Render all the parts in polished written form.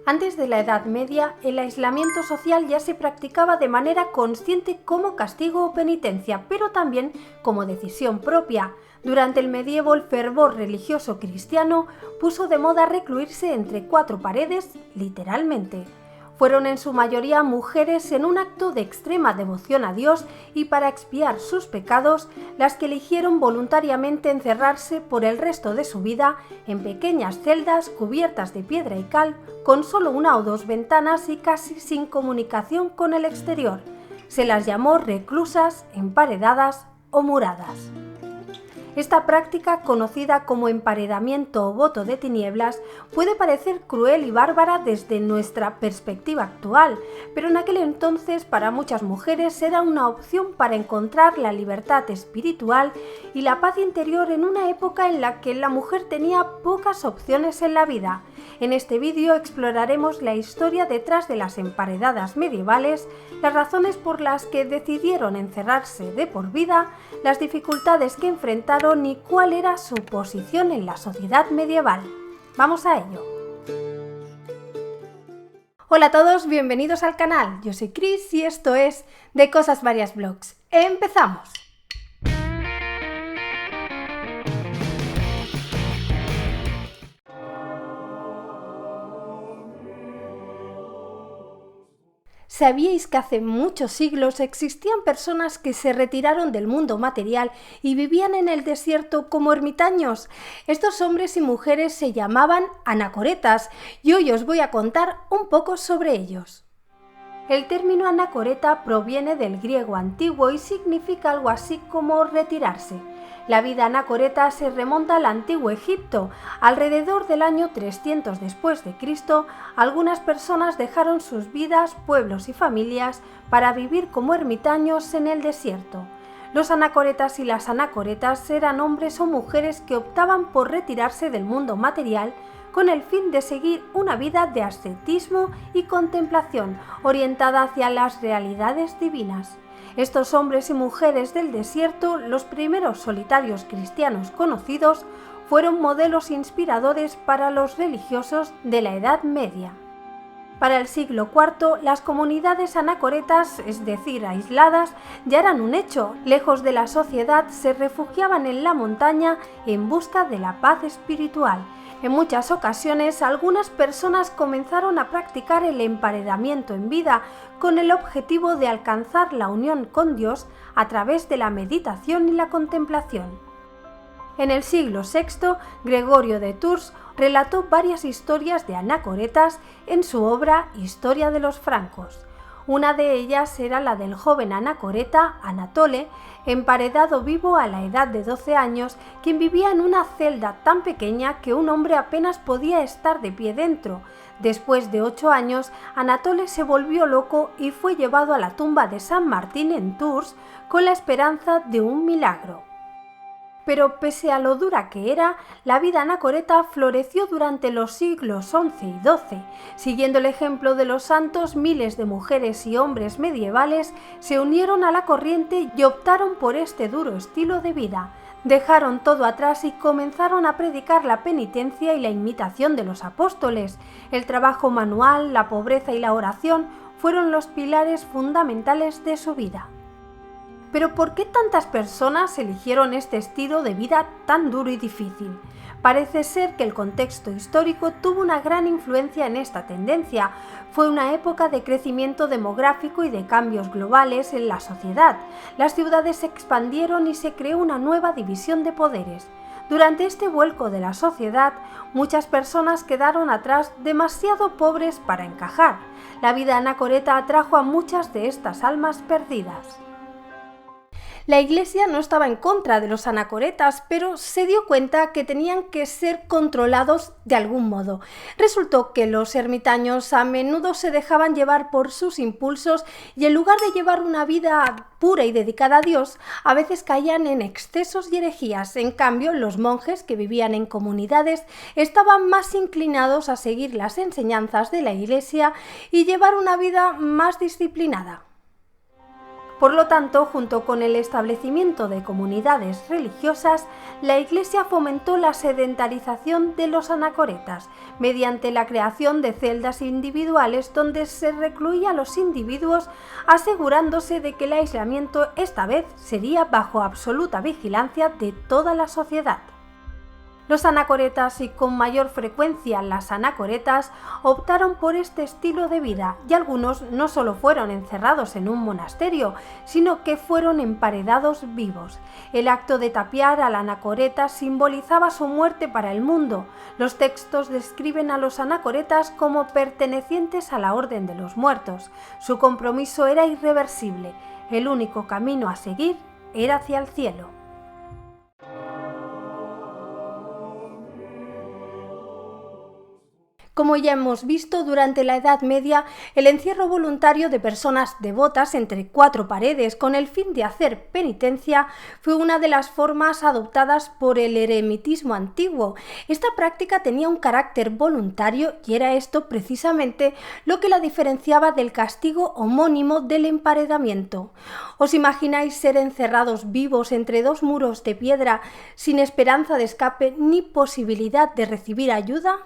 Antes de la Edad Media, el aislamiento social ya se practicaba de manera consciente como castigo o penitencia, pero también como decisión propia. Durante el medievo, el fervor religioso cristiano puso de moda recluirse entre cuatro paredes, literalmente. Fueron en su mayoría mujeres en un acto de extrema devoción a Dios y para expiar sus pecados, las que eligieron voluntariamente encerrarse por el resto de su vida en pequeñas celdas cubiertas de piedra y cal, con solo una o dos ventanas y casi sin comunicación con el exterior. Se las llamó reclusas, emparedadas o muradas. Esta práctica, conocida como emparedamiento o voto de tinieblas, puede parecer cruel y bárbara desde nuestra perspectiva actual, pero en aquel entonces para muchas mujeres era una opción para encontrar la libertad espiritual y la paz interior en una época en la que la mujer tenía pocas opciones en la vida. En este vídeo exploraremos la historia detrás de las emparedadas medievales, las razones por las que decidieron encerrarse de por vida, las dificultades que enfrentaron y cuál era su posición en la sociedad medieval. ¡Vamos a ello! Hola a todos, bienvenidos al canal. Yo soy Cris y esto es De Cosas Varias Vlogs. ¡Empezamos! ¿Sabíais que hace muchos siglos existían personas que se retiraron del mundo material y vivían en el desierto como ermitaños? Estos hombres y mujeres se llamaban anacoretas y hoy os voy a contar un poco sobre ellos. El término anacoreta proviene del griego antiguo y significa algo así como retirarse. La vida anacoreta se remonta al antiguo Egipto. Alrededor del año 300 después de Cristo, algunas personas dejaron sus vidas, pueblos y familias para vivir como ermitaños en el desierto. Los anacoretas y las anacoretas eran hombres o mujeres que optaban por retirarse del mundo material con el fin de seguir una vida de ascetismo y contemplación orientada hacia las realidades divinas. Estos hombres y mujeres del desierto, los primeros solitarios cristianos conocidos, fueron modelos inspiradores para los religiosos de la Edad Media. Para el siglo IV, las comunidades anacoretas, es decir, aisladas, ya eran un hecho. Lejos de la sociedad, se refugiaban en la montaña en busca de la paz espiritual. En muchas ocasiones, algunas personas comenzaron a practicar el emparedamiento en vida con el objetivo de alcanzar la unión con Dios a través de la meditación y la contemplación. En el siglo VI, Gregorio de Tours relató varias historias de anacoretas en su obra Historia de los francos. Una de ellas era la del joven anacoreta Anatole, emparedado vivo a la edad de 12 años, quien vivía en una celda tan pequeña que un hombre apenas podía estar de pie dentro. Después de 8 años, Anatole se volvió loco y fue llevado a la tumba de San Martín en Tours con la esperanza de un milagro. Pero pese a lo dura que era, la vida anacoreta floreció durante los siglos XI y XII. Siguiendo el ejemplo de los santos, miles de mujeres y hombres medievales se unieron a la corriente y optaron por este duro estilo de vida. Dejaron todo atrás y comenzaron a predicar la penitencia y la imitación de los apóstoles. El trabajo manual, la pobreza y la oración fueron los pilares fundamentales de su vida. Pero ¿por qué tantas personas eligieron este estilo de vida tan duro y difícil? Parece ser que el contexto histórico tuvo una gran influencia en esta tendencia. Fue una época de crecimiento demográfico y de cambios globales en la sociedad. Las ciudades se expandieron y se creó una nueva división de poderes. Durante este vuelco de la sociedad, muchas personas quedaron atrás demasiado pobres para encajar. La vida anacoreta atrajo a muchas de estas almas perdidas. La Iglesia no estaba en contra de los anacoretas, pero se dio cuenta que tenían que ser controlados de algún modo. Resultó que los ermitaños a menudo se dejaban llevar por sus impulsos y en lugar de llevar una vida pura y dedicada a Dios, a veces caían en excesos y herejías. En cambio, los monjes que vivían en comunidades estaban más inclinados a seguir las enseñanzas de la Iglesia y llevar una vida más disciplinada. Por lo tanto, junto con el establecimiento de comunidades religiosas, la Iglesia fomentó la sedentarización de los anacoretas, mediante la creación de celdas individuales donde se recluía a los individuos, asegurándose de que el aislamiento esta vez sería bajo absoluta vigilancia de toda la sociedad. Los anacoretas, y con mayor frecuencia las anacoretas, optaron por este estilo de vida, y algunos no solo fueron encerrados en un monasterio, sino que fueron emparedados vivos. El acto de tapiar al anacoreta simbolizaba su muerte para el mundo. Los textos describen a los anacoretas como pertenecientes a la Orden de los Muertos. Su compromiso era irreversible. El único camino a seguir era hacia el cielo. Como ya hemos visto, durante la Edad Media, el encierro voluntario de personas devotas entre cuatro paredes con el fin de hacer penitencia fue una de las formas adoptadas por el eremitismo antiguo. Esta práctica tenía un carácter voluntario y era esto precisamente lo que la diferenciaba del castigo homónimo del emparedamiento. ¿Os imagináis ser encerrados vivos entre dos muros de piedra sin esperanza de escape ni posibilidad de recibir ayuda?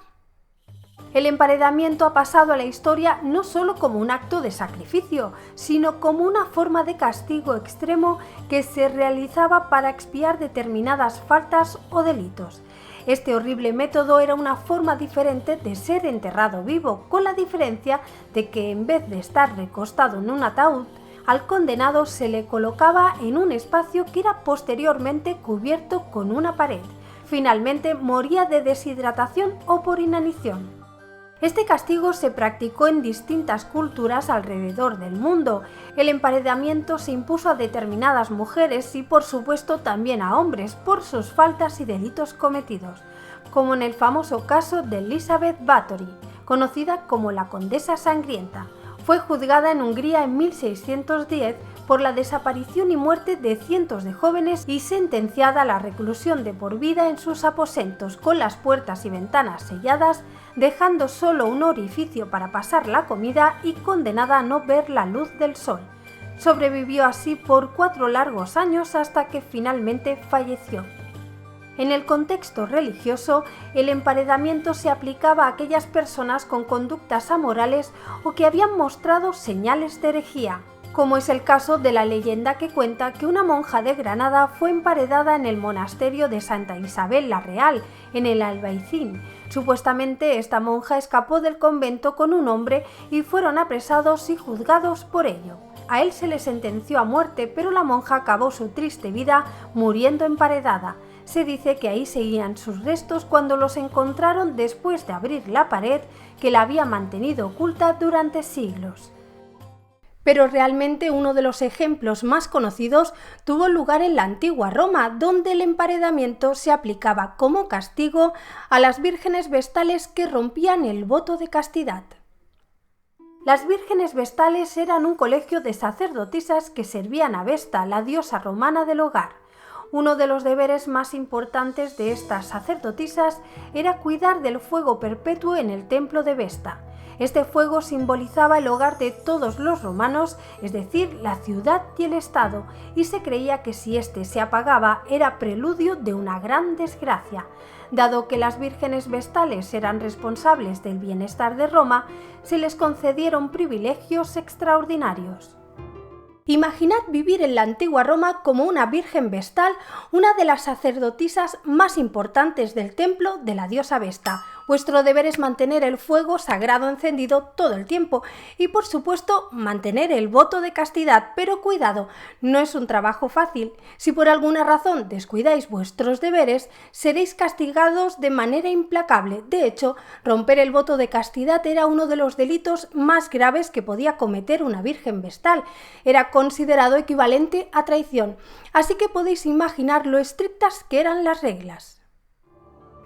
El emparedamiento ha pasado a la historia no solo como un acto de sacrificio, sino como una forma de castigo extremo que se realizaba para expiar determinadas faltas o delitos. Este horrible método era una forma diferente de ser enterrado vivo, con la diferencia de que en vez de estar recostado en un ataúd, al condenado se le colocaba en un espacio que era posteriormente cubierto con una pared. Finalmente moría de deshidratación o por inanición. Este castigo se practicó en distintas culturas alrededor del mundo. El emparedamiento se impuso a determinadas mujeres y, por supuesto, también a hombres por sus faltas y delitos cometidos, como en el famoso caso de Elizabeth Bathory, conocida como la Condesa Sangrienta. Fue juzgada en Hungría en 1610 por la desaparición y muerte de cientos de jóvenes y sentenciada a la reclusión de por vida en sus aposentos con las puertas y ventanas selladas, dejando solo un orificio para pasar la comida y condenada a no ver la luz del sol. Sobrevivió así por 4 largos años hasta que finalmente falleció. En el contexto religioso, el emparedamiento se aplicaba a aquellas personas con conductas amorales o que habían mostrado señales de herejía, como es el caso de la leyenda que cuenta que una monja de Granada fue emparedada en el monasterio de Santa Isabel la Real, en el Albaicín. Supuestamente esta monja escapó del convento con un hombre y fueron apresados y juzgados por ello. A él se le sentenció a muerte, pero la monja acabó su triste vida muriendo emparedada. Se dice que ahí seguían sus restos cuando los encontraron después de abrir la pared que la había mantenido oculta durante siglos. Pero realmente uno de los ejemplos más conocidos tuvo lugar en la antigua Roma, donde el emparedamiento se aplicaba como castigo a las vírgenes vestales que rompían el voto de castidad. Las vírgenes vestales eran un colegio de sacerdotisas que servían a Vesta, la diosa romana del hogar. Uno de los deberes más importantes de estas sacerdotisas era cuidar del fuego perpetuo en el templo de Vesta. Este fuego simbolizaba el hogar de todos los romanos, es decir, la ciudad y el estado, y se creía que si éste se apagaba era preludio de una gran desgracia. Dado que las vírgenes vestales eran responsables del bienestar de Roma, se les concedieron privilegios extraordinarios. Imaginad vivir en la antigua Roma como una virgen vestal, una de las sacerdotisas más importantes del templo de la diosa Vesta. Vuestro deber es mantener el fuego sagrado encendido todo el tiempo y, por supuesto, mantener el voto de castidad. Pero cuidado, no es un trabajo fácil. Si por alguna razón descuidáis vuestros deberes, seréis castigados de manera implacable. De hecho, romper el voto de castidad era uno de los delitos más graves que podía cometer una virgen vestal. Era considerado equivalente a traición, así que podéis imaginar lo estrictas que eran las reglas.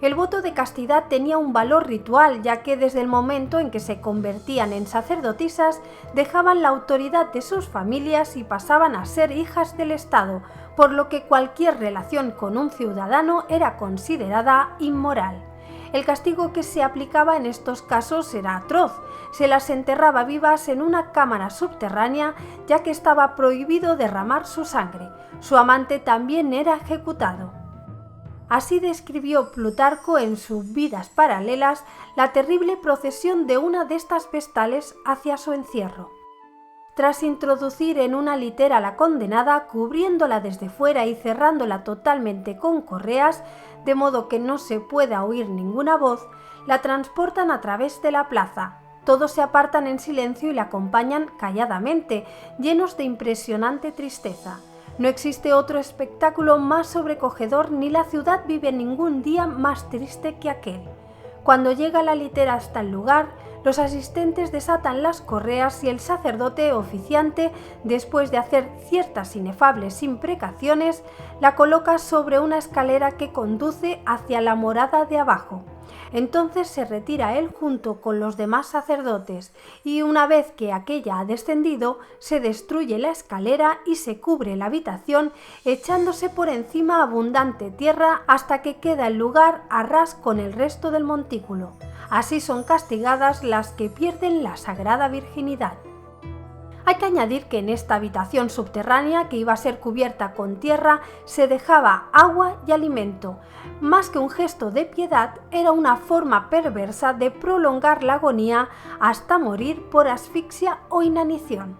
El voto de castidad tenía un valor ritual, ya que desde el momento en que se convertían en sacerdotisas, dejaban la autoridad de sus familias y pasaban a ser hijas del Estado, por lo que cualquier relación con un ciudadano era considerada inmoral. El castigo que se aplicaba en estos casos era atroz. Se las enterraba vivas en una cámara subterránea, ya que estaba prohibido derramar su sangre. Su amante también era ejecutado. Así describió Plutarco en sus Vidas Paralelas la terrible procesión de una de estas vestales hacia su encierro. Tras introducir en una litera a la condenada, cubriéndola desde fuera y cerrándola totalmente con correas, de modo que no se pueda oír ninguna voz, la transportan a través de la plaza. Todos se apartan en silencio y la acompañan calladamente, llenos de impresionante tristeza. No existe otro espectáculo más sobrecogedor, ni la ciudad vive ningún día más triste que aquel. Cuando llega la litera hasta el lugar, los asistentes desatan las correas y el sacerdote oficiante, después de hacer ciertas inefables imprecaciones, la coloca sobre una escalera que conduce hacia la morada de abajo. Entonces se retira él junto con los demás sacerdotes y una vez que aquella ha descendido, se destruye la escalera y se cubre la habitación echándose por encima abundante tierra hasta que queda el lugar a ras con el resto del montículo. Así son castigadas las que pierden la sagrada virginidad. Hay que añadir que en esta habitación subterránea, que iba a ser cubierta con tierra, se dejaba agua y alimento. Más que un gesto de piedad, era una forma perversa de prolongar la agonía hasta morir por asfixia o inanición.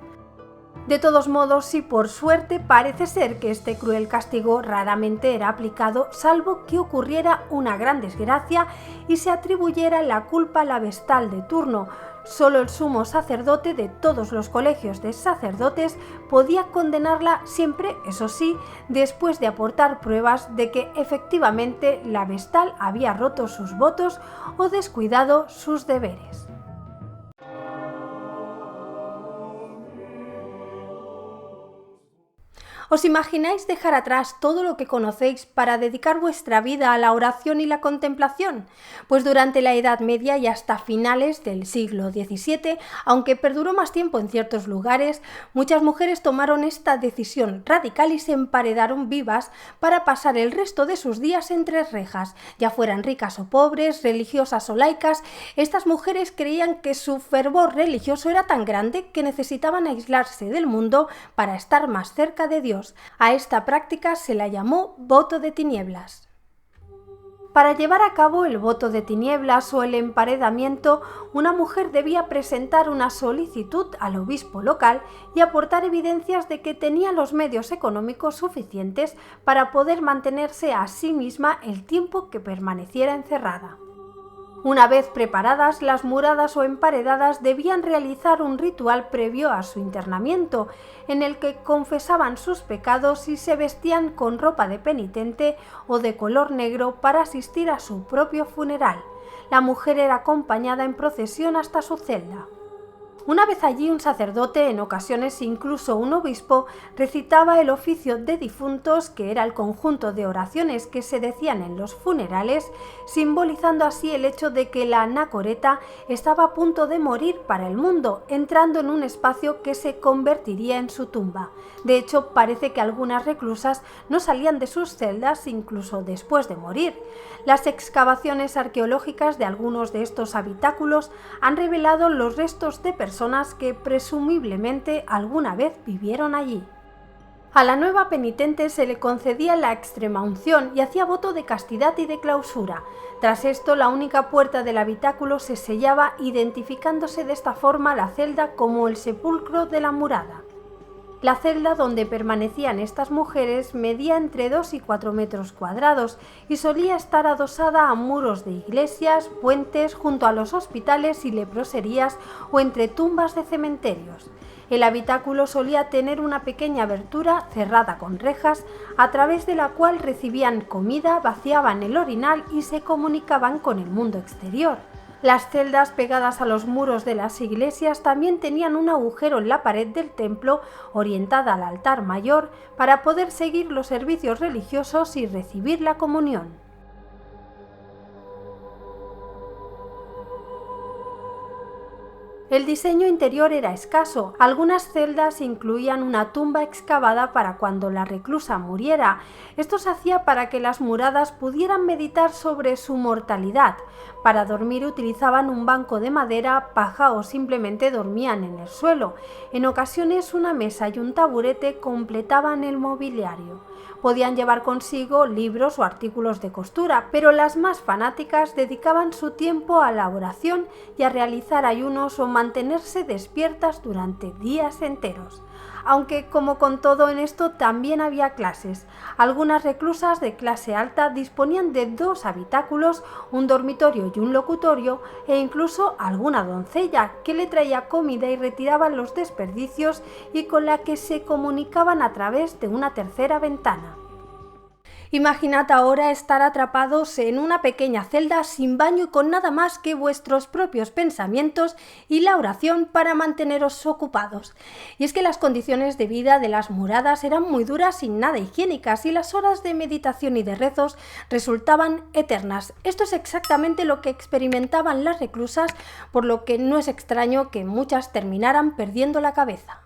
De todos modos, y por suerte, parece ser que este cruel castigo raramente era aplicado, salvo que ocurriera una gran desgracia y se atribuyera la culpa a la vestal de turno. Solo el sumo sacerdote de todos los colegios de sacerdotes podía condenarla siempre, eso sí, después de aportar pruebas de que efectivamente la vestal había roto sus votos o descuidado sus deberes. ¿Os imagináis dejar atrás todo lo que conocéis para dedicar vuestra vida a la oración y la contemplación? Pues durante la Edad Media y hasta finales del siglo XVII, aunque perduró más tiempo en ciertos lugares, muchas mujeres tomaron esta decisión radical y se emparedaron vivas para pasar el resto de sus días entre rejas. Ya fueran ricas o pobres, religiosas o laicas, estas mujeres creían que su fervor religioso era tan grande que necesitaban aislarse del mundo para estar más cerca de Dios. A esta práctica se la llamó voto de tinieblas. Para llevar a cabo el voto de tinieblas o el emparedamiento, una mujer debía presentar una solicitud al obispo local y aportar evidencias de que tenía los medios económicos suficientes para poder mantenerse a sí misma el tiempo que permaneciera encerrada. Una vez preparadas, las muradas o emparedadas debían realizar un ritual previo a su internamiento, en el que confesaban sus pecados y se vestían con ropa de penitente o de color negro para asistir a su propio funeral. La mujer era acompañada en procesión hasta su celda. Una vez allí, un sacerdote, en ocasiones incluso un obispo, recitaba el oficio de difuntos, que era el conjunto de oraciones que se decían en los funerales, simbolizando así el hecho de que la anacoreta estaba a punto de morir para el mundo, entrando en un espacio que se convertiría en su tumba. De hecho, parece que algunas reclusas no salían de sus celdas incluso después de morir. Las excavaciones arqueológicas de algunos de estos habitáculos han revelado los restos de personas que presumiblemente alguna vez vivieron allí. A la nueva penitente se le concedía la extremaunción y hacía voto de castidad y de clausura. Tras esto, la única puerta del habitáculo se sellaba, identificándose de esta forma la celda como el sepulcro de la murada. La celda donde permanecían estas mujeres medía entre 2 y 4 metros cuadrados y solía estar adosada a muros de iglesias, puentes, junto a los hospitales y leproserías o entre tumbas de cementerios. El habitáculo solía tener una pequeña abertura cerrada con rejas, a través de la cual recibían comida, vaciaban el orinal y se comunicaban con el mundo exterior. Las celdas pegadas a los muros de las iglesias también tenían un agujero en la pared del templo orientada al altar mayor para poder seguir los servicios religiosos y recibir la comunión. El diseño interior era escaso. Algunas celdas incluían una tumba excavada para cuando la reclusa muriera. Esto se hacía para que las muradas pudieran meditar sobre su mortalidad. Para dormir utilizaban un banco de madera, paja o simplemente dormían en el suelo. En ocasiones una mesa y un taburete completaban el mobiliario. Podían llevar consigo libros o artículos de costura, pero las más fanáticas dedicaban su tiempo a la oración y a realizar ayunos o mantenerse despiertas durante días enteros. Aunque, como con todo en esto, también había clases. Algunas reclusas de clase alta disponían de 2 habitáculos, un dormitorio y un locutorio, e incluso alguna doncella que le traía comida y retiraba los desperdicios y con la que se comunicaban a través de una tercera ventana. Imaginad ahora estar atrapados en una pequeña celda sin baño y con nada más que vuestros propios pensamientos y la oración para manteneros ocupados. Y es que las condiciones de vida de las muradas eran muy duras y nada higiénicas, y las horas de meditación y de rezos resultaban eternas. Esto es exactamente lo que experimentaban las reclusas, por lo que no es extraño que muchas terminaran perdiendo la cabeza.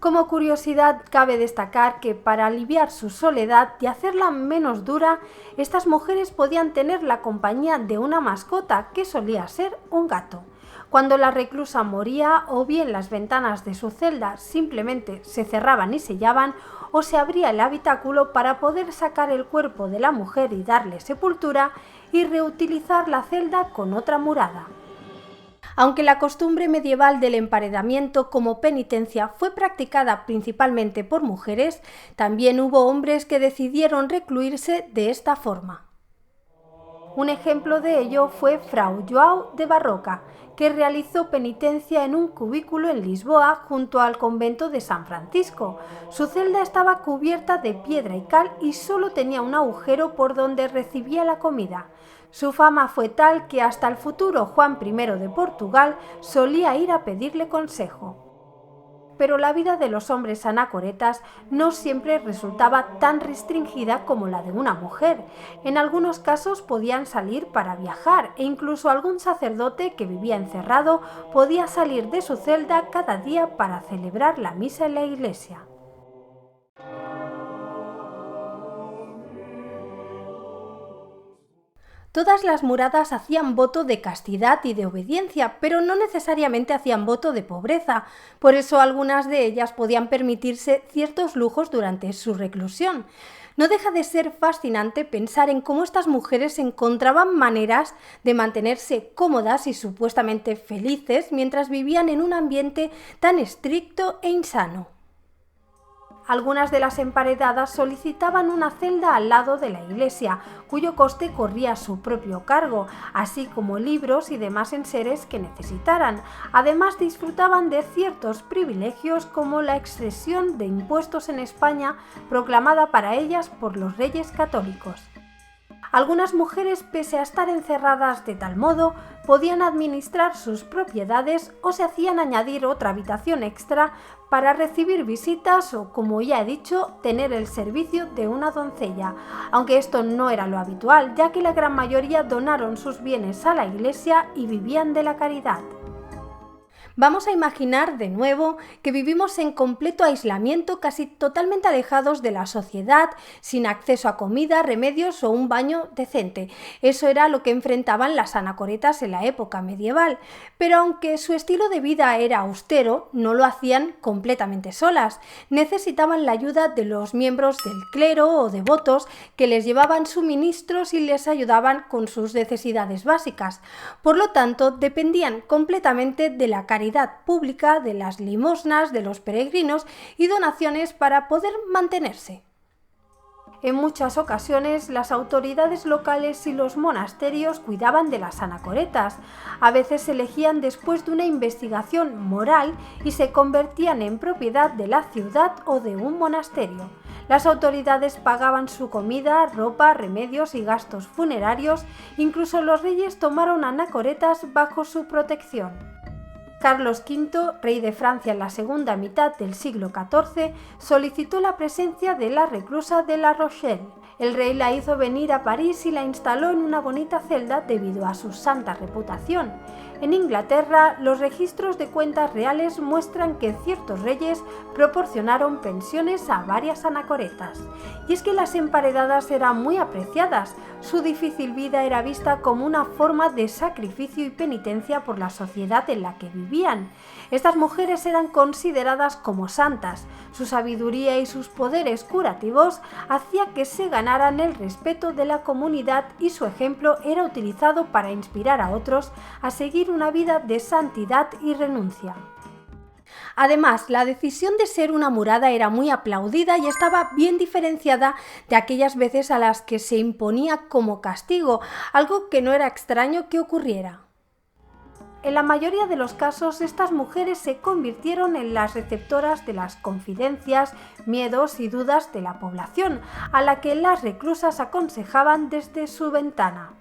Como curiosidad, cabe destacar que para aliviar su soledad y hacerla menos dura, estas mujeres podían tener la compañía de una mascota, que solía ser un gato. Cuando la reclusa moría, o bien las ventanas de su celda simplemente se cerraban y sellaban, o se abría el habitáculo para poder sacar el cuerpo de la mujer y darle sepultura, y reutilizar la celda con otra murada. Aunque la costumbre medieval del emparedamiento como penitencia fue practicada principalmente por mujeres, también hubo hombres que decidieron recluirse de esta forma. Un ejemplo de ello fue Frau João de Barroca, que realizó penitencia en un cubículo en Lisboa junto al convento de San Francisco. Su celda estaba cubierta de piedra y cal y solo tenía un agujero por donde recibía la comida. Su fama fue tal que hasta el futuro Juan I de Portugal solía ir a pedirle consejo. Pero la vida de los hombres anacoretas no siempre resultaba tan restringida como la de una mujer. En algunos casos podían salir para viajar, e incluso algún sacerdote que vivía encerrado podía salir de su celda cada día para celebrar la misa en la iglesia. Todas las muradas hacían voto de castidad y de obediencia, pero no necesariamente hacían voto de pobreza. Por eso algunas de ellas podían permitirse ciertos lujos durante su reclusión. No deja de ser fascinante pensar en cómo estas mujeres encontraban maneras de mantenerse cómodas y supuestamente felices mientras vivían en un ambiente tan estricto e insano. Algunas de las emparedadas solicitaban una celda al lado de la iglesia, cuyo coste corría a su propio cargo, así como libros y demás enseres que necesitaran. Además, disfrutaban de ciertos privilegios como la exención de impuestos en España, proclamada para ellas por los reyes católicos. Algunas mujeres, pese a estar encerradas de tal modo, podían administrar sus propiedades o se hacían añadir otra habitación extra para recibir visitas o, como ya he dicho, tener el servicio de una doncella, aunque esto no era lo habitual, ya que la gran mayoría donaron sus bienes a la iglesia y vivían de la caridad. Vamos a imaginar de nuevo que vivimos en completo aislamiento, casi totalmente alejados de la sociedad, sin acceso a comida, remedios o un baño decente. Eso era lo que enfrentaban las anacoretas en la época medieval. Pero aunque su estilo de vida era austero, no lo hacían completamente solas. Necesitaban la ayuda de los miembros del clero o devotos que les llevaban suministros y les ayudaban con sus necesidades básicas. Por lo tanto, dependían completamente de la caridad pública, de las limosnas, de los peregrinos y donaciones para poder mantenerse. En muchas ocasiones, las autoridades locales y los monasterios cuidaban de las anacoretas. A veces se elegían después de una investigación moral y se convertían en propiedad de la ciudad o de un monasterio. Las autoridades pagaban su comida, ropa, remedios y gastos funerarios. Incluso los reyes tomaron anacoretas bajo su protección. Carlos V, rey de Francia en la segunda mitad del siglo XIV, solicitó la presencia de la reclusa de La Rochelle. El rey la hizo venir a París y la instaló en una bonita celda debido a su santa reputación. En Inglaterra, los registros de cuentas reales muestran que ciertos reyes proporcionaron pensiones a varias anacoretas. Y es que las emparedadas eran muy apreciadas. Su difícil vida era vista como una forma de sacrificio y penitencia por la sociedad en la que vivían. Estas mujeres eran consideradas como santas. Su sabiduría y sus poderes curativos hacía que se ganaran el respeto de la comunidad y su ejemplo era utilizado para inspirar a otros a seguir una vida de santidad y renuncia. Además, la decisión de ser una murada era muy aplaudida y estaba bien diferenciada de aquellas veces a las que se imponía como castigo, algo que no era extraño que ocurriera. En la mayoría de los casos, estas mujeres se convirtieron en las receptoras de las confidencias, miedos y dudas de la población, a la que las reclusas aconsejaban desde su ventana.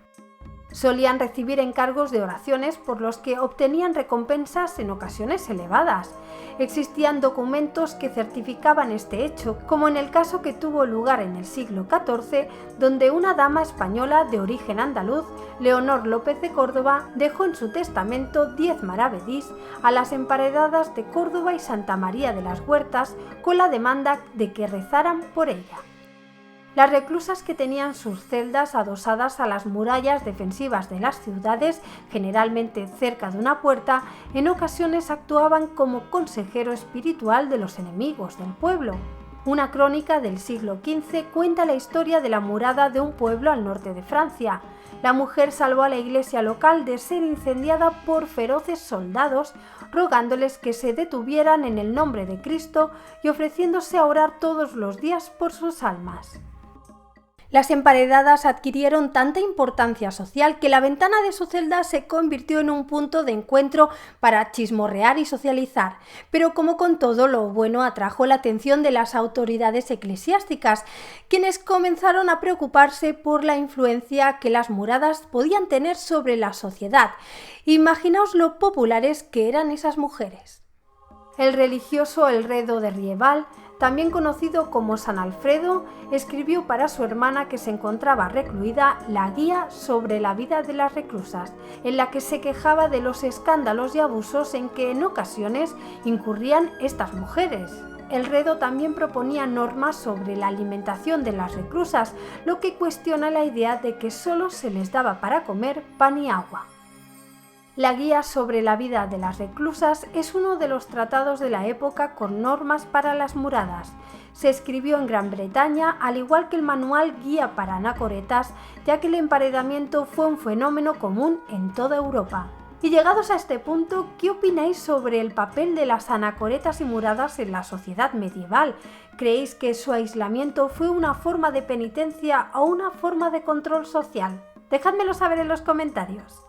Solían recibir encargos de oraciones por los que obtenían recompensas en ocasiones elevadas. Existían documentos que certificaban este hecho, como en el caso que tuvo lugar en el siglo XIV, donde una dama española de origen andaluz, Leonor López de Córdoba, dejó en su testamento 10 maravedís a las emparedadas de Córdoba y Santa María de las Huertas con la demanda de que rezaran por ella. Las reclusas que tenían sus celdas adosadas a las murallas defensivas de las ciudades, generalmente cerca de una puerta, en ocasiones actuaban como consejero espiritual de los enemigos del pueblo. Una crónica del siglo XV cuenta la historia de la murada de un pueblo al norte de Francia. La mujer salvó a la iglesia local de ser incendiada por feroces soldados, rogándoles que se detuvieran en el nombre de Cristo y ofreciéndose a orar todos los días por sus almas. Las emparedadas adquirieron tanta importancia social que la ventana de su celda se convirtió en un punto de encuentro para chismorrear y socializar, pero como con todo lo bueno atrajo la atención de las autoridades eclesiásticas, quienes comenzaron a preocuparse por la influencia que las muradas podían tener sobre la sociedad. Imaginaos lo populares que eran esas mujeres. El religioso Elredo de Rieval, también conocido como San Alfredo, escribió para su hermana que se encontraba recluida la Guía sobre la vida de las reclusas, en la que se quejaba de los escándalos y abusos en que en ocasiones incurrían estas mujeres. Elredo también proponía normas sobre la alimentación de las reclusas, lo que cuestiona la idea de que solo se les daba para comer pan y agua. La Guía sobre la vida de las reclusas es uno de los tratados de la época con normas para las muradas. Se escribió en Gran Bretaña, al igual que el manual Guía para anacoretas, ya que el emparedamiento fue un fenómeno común en toda Europa. Y llegados a este punto, ¿qué opináis sobre el papel de las anacoretas y muradas en la sociedad medieval? ¿Creéis que su aislamiento fue una forma de penitencia o una forma de control social? Dejádmelo saber en los comentarios.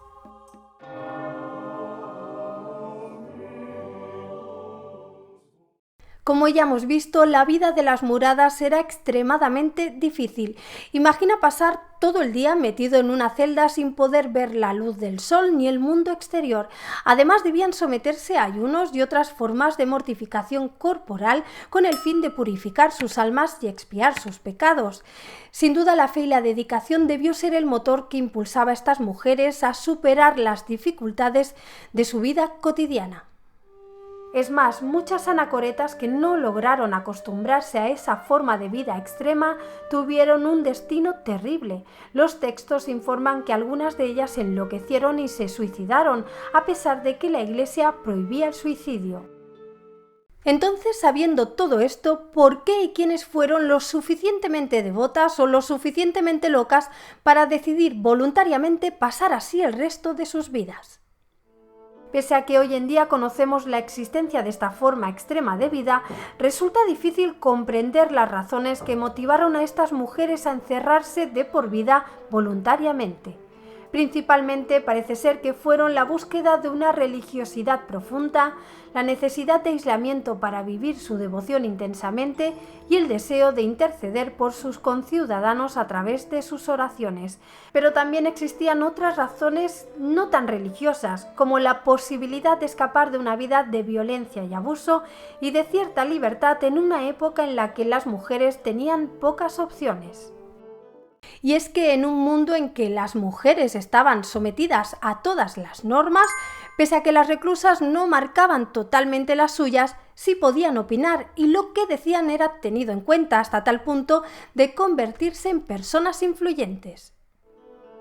Como ya hemos visto, la vida de las muradas era extremadamente difícil. Imagina pasar todo el día metido en una celda sin poder ver la luz del sol ni el mundo exterior. Además, debían someterse a ayunos y otras formas de mortificación corporal con el fin de purificar sus almas y expiar sus pecados. Sin duda, la fe y la dedicación debió ser el motor que impulsaba a estas mujeres a superar las dificultades de su vida cotidiana. Es más, muchas anacoretas que no lograron acostumbrarse a esa forma de vida extrema tuvieron un destino terrible. Los textos informan que algunas de ellas enloquecieron y se suicidaron, a pesar de que la Iglesia prohibía el suicidio. Entonces, sabiendo todo esto, ¿por qué y quiénes fueron lo suficientemente devotas o lo suficientemente locas para decidir voluntariamente pasar así el resto de sus vidas? Pese a que hoy en día conocemos la existencia de esta forma extrema de vida, resulta difícil comprender las razones que motivaron a estas mujeres a encerrarse de por vida voluntariamente. Principalmente parece ser que fueron la búsqueda de una religiosidad profunda, la necesidad de aislamiento para vivir su devoción intensamente y el deseo de interceder por sus conciudadanos a través de sus oraciones. Pero también existían otras razones no tan religiosas, como la posibilidad de escapar de una vida de violencia y abuso y de cierta libertad en una época en la que las mujeres tenían pocas opciones. Y es que en un mundo en que las mujeres estaban sometidas a todas las normas, Pese a que las reclusas no marcaban totalmente las suyas, sí podían opinar y lo que decían era tenido en cuenta hasta tal punto de convertirse en personas influyentes.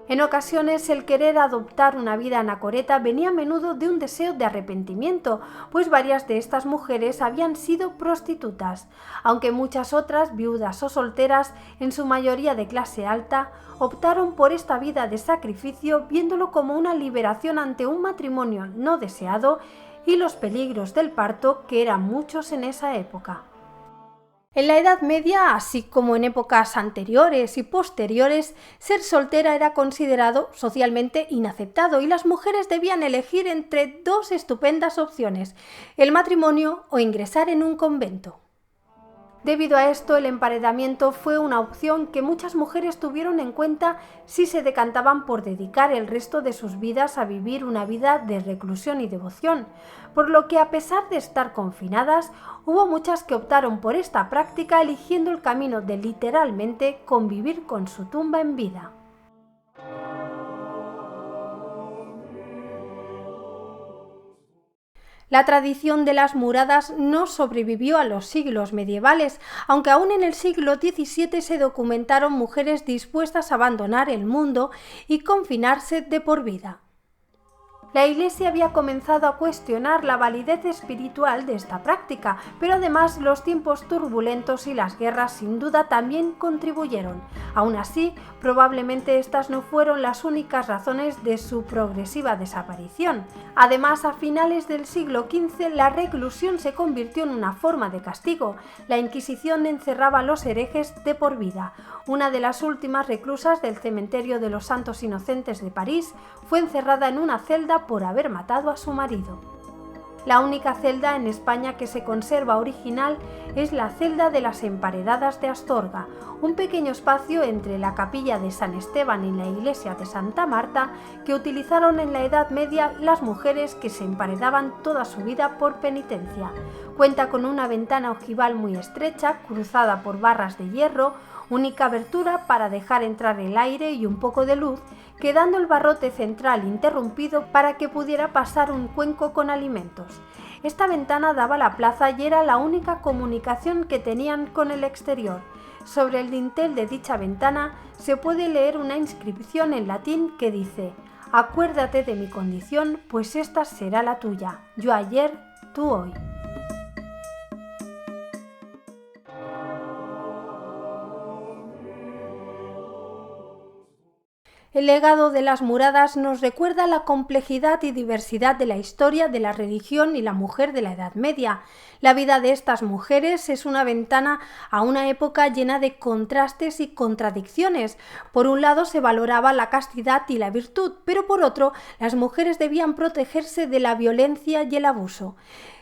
En ocasiones, el querer adoptar una vida anacoreta venía a menudo de un deseo de arrepentimiento, pues varias de estas mujeres habían sido prostitutas, aunque muchas otras, viudas o solteras, en su mayoría de clase alta, optaron por esta vida de sacrificio viéndolo como una liberación ante un matrimonio no deseado y los peligros del parto, que eran muchos en esa época. En la Edad Media, así como en épocas anteriores y posteriores, ser soltera era considerado socialmente inaceptado y las mujeres debían elegir entre dos estupendas opciones: el matrimonio o ingresar en un convento. Debido a esto, el emparedamiento fue una opción que muchas mujeres tuvieron en cuenta si se decantaban por dedicar el resto de sus vidas a vivir una vida de reclusión y devoción, por lo que, a pesar de estar confinadas, hubo muchas que optaron por esta práctica eligiendo el camino de literalmente convivir con su tumba en vida. La tradición de las muradas no sobrevivió a los siglos medievales, aunque aún en el siglo XVII se documentaron mujeres dispuestas a abandonar el mundo y confinarse de por vida. La Iglesia había comenzado a cuestionar la validez espiritual de esta práctica, pero además los tiempos turbulentos y las guerras sin duda también contribuyeron. Aún así, probablemente estas no fueron las únicas razones de su progresiva desaparición. Además, a finales del siglo XV, la reclusión se convirtió en una forma de castigo. La Inquisición encerraba a los herejes de por vida. Una de las últimas reclusas del cementerio de los Santos Inocentes de París fue encerrada en una celda por haber matado a su marido. La única celda en España que se conserva original es la celda de las Emparedadas de Astorga, un pequeño espacio entre la capilla de San Esteban y la iglesia de Santa Marta que utilizaron en la Edad Media las mujeres que se emparedaban toda su vida por penitencia. Cuenta con una ventana ojival muy estrecha, cruzada por barras de hierro, única abertura para dejar entrar el aire y un poco de luz, quedando el barrote central interrumpido para que pudiera pasar un cuenco con alimentos. Esta ventana daba a la plaza y era la única comunicación que tenían con el exterior. Sobre el dintel de dicha ventana se puede leer una inscripción en latín que dice: «Acuérdate de mi condición, pues esta será la tuya. Yo ayer, tú hoy». El legado de las muradas nos recuerda la complejidad y diversidad de la historia de la religión y la mujer de la Edad Media. La vida de estas mujeres es una ventana a una época llena de contrastes y contradicciones. Por un lado se valoraba la castidad y la virtud, pero por otro las mujeres debían protegerse de la violencia y el abuso.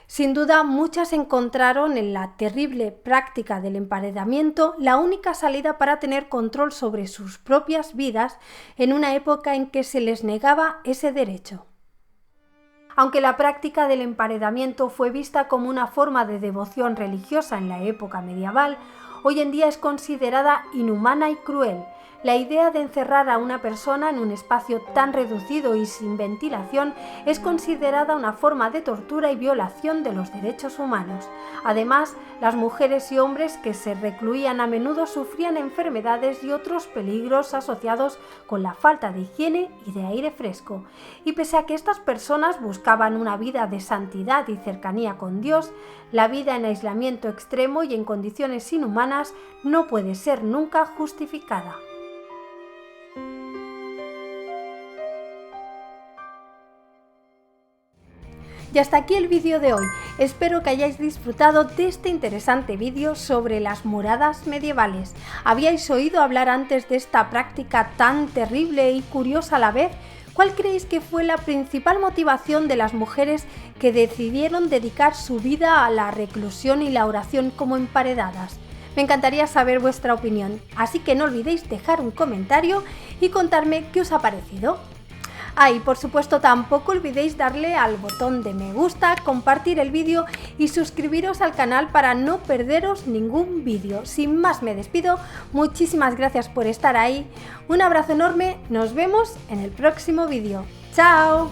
Sin duda, muchas encontraron en la terrible práctica del emparedamiento la única salida para tener control sobre sus propias vidas en una época en que se les negaba ese derecho. Aunque la práctica del emparedamiento fue vista como una forma de devoción religiosa en la época medieval, hoy en día es considerada inhumana y cruel. La idea de encerrar a una persona en un espacio tan reducido y sin ventilación es considerada una forma de tortura y violación de los derechos humanos. Además, las mujeres y hombres que se recluían a menudo sufrían enfermedades y otros peligros asociados con la falta de higiene y de aire fresco. Y pese a que estas personas buscaban una vida de santidad y cercanía con Dios, la vida en aislamiento extremo y en condiciones inhumanas no puede ser nunca justificada. Y hasta aquí el vídeo de hoy. Espero que hayáis disfrutado de este interesante vídeo sobre las muradas medievales. ¿Habíais oído hablar antes de esta práctica tan terrible y curiosa a la vez? ¿Cuál creéis que fue la principal motivación de las mujeres que decidieron dedicar su vida a la reclusión y la oración como emparedadas? Me encantaría saber vuestra opinión, así que no olvidéis dejar un comentario y contarme qué os ha parecido. Y por supuesto tampoco olvidéis darle al botón de me gusta, compartir el vídeo y suscribiros al canal para no perderos ningún vídeo. Sin más me despido, muchísimas gracias por estar ahí, un abrazo enorme, nos vemos en el próximo vídeo. ¡Chao!